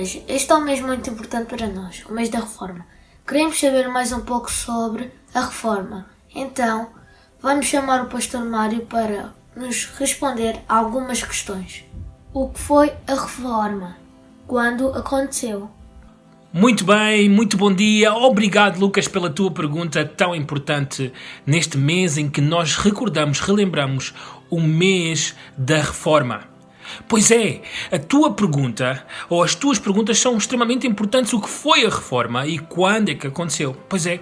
Mas este é um mês muito importante para nós, o mês da Reforma. Queremos saber mais um pouco sobre a Reforma. Então, vamos chamar o Pastor Mário para nos responder a algumas questões. O que foi a Reforma? Quando aconteceu? Muito bem, muito bom dia. Obrigado, Lucas, pela tua pergunta tão importante neste mês em que nós relembramos o mês da Reforma. Pois é, a tua pergunta, ou as tuas perguntas são extremamente importantes. O que foi a Reforma e quando é que aconteceu? Pois é,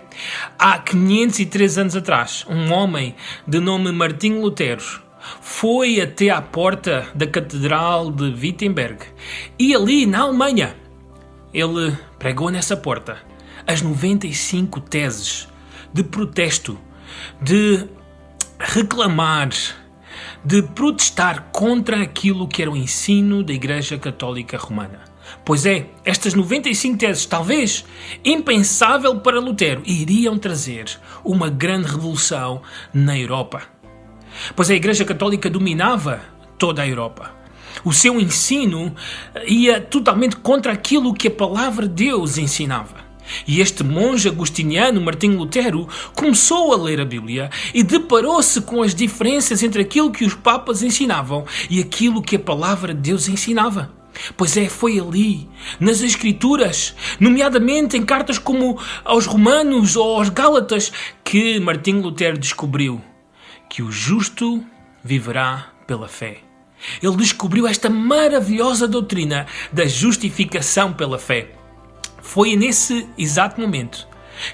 há 503 anos atrás, um homem de nome Martinho Lutero foi até à porta da Catedral de Wittenberg e ali, na Alemanha, ele pregou nessa porta as 95 teses de protesto, de reclamar, de protestar contra aquilo que era o ensino da Igreja Católica Romana. Pois é, estas 95 teses, talvez impensável para Lutero, iriam trazer uma grande revolução na Europa. Pois a Igreja Católica dominava toda a Europa. O seu ensino ia totalmente contra aquilo que a palavra de Deus ensinava. E este monge agostiniano, Martinho Lutero, começou a ler a Bíblia e deparou-se com as diferenças entre aquilo que os papas ensinavam e aquilo que a palavra de Deus ensinava. Pois é, foi ali, nas Escrituras, nomeadamente em cartas como aos Romanos ou aos Gálatas, que Martinho Lutero descobriu que o justo viverá pela fé. Ele descobriu esta maravilhosa doutrina da justificação pela fé. Foi nesse exato momento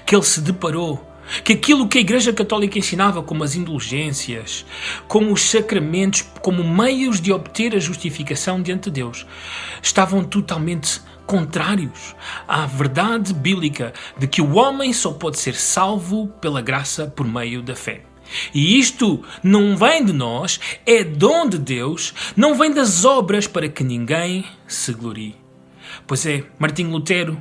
que ele se deparou que aquilo que a Igreja Católica ensinava, como as indulgências, como os sacramentos, como meios de obter a justificação diante de Deus, estavam totalmente contrários à verdade bíblica de que o homem só pode ser salvo pela graça por meio da fé. E isto não vem de nós, é dom de Deus, não vem das obras para que ninguém se glorie. Pois é, Martinho Lutero,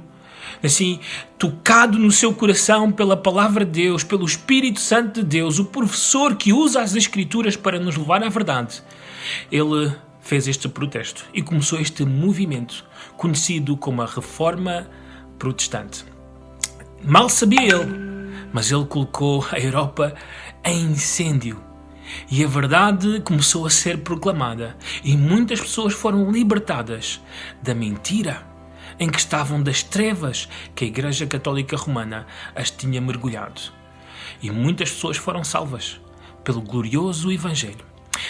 assim, tocado no seu coração pela palavra de Deus, pelo Espírito Santo de Deus, o professor que usa as Escrituras para nos levar à verdade, ele fez este protesto e começou este movimento conhecido como a Reforma Protestante. Mal sabia ele, mas ele colocou a Europa em incêndio e a verdade começou a ser proclamada e muitas pessoas foram libertadas da mentira em que estavam, das trevas que a Igreja Católica Romana as tinha mergulhado. E muitas pessoas foram salvas pelo glorioso Evangelho.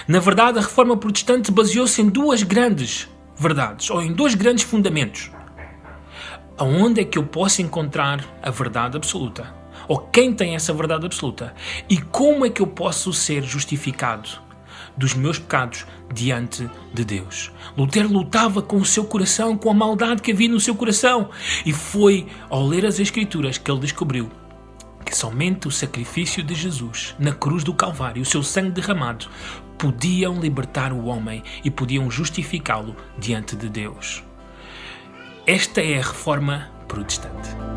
Na verdade, a Reforma Protestante baseou-se em duas grandes verdades, ou em dois grandes fundamentos. Aonde é que eu posso encontrar a verdade absoluta? Ou quem tem essa verdade absoluta? E como é que eu posso ser justificado dos meus pecados diante de Deus? Lutero lutava com o seu coração, com a maldade que havia no seu coração. E foi ao ler as Escrituras que ele descobriu que somente o sacrifício de Jesus na cruz do Calvário, o seu sangue derramado, podiam libertar o homem e podiam justificá-lo diante de Deus. Esta é a Reforma Protestante.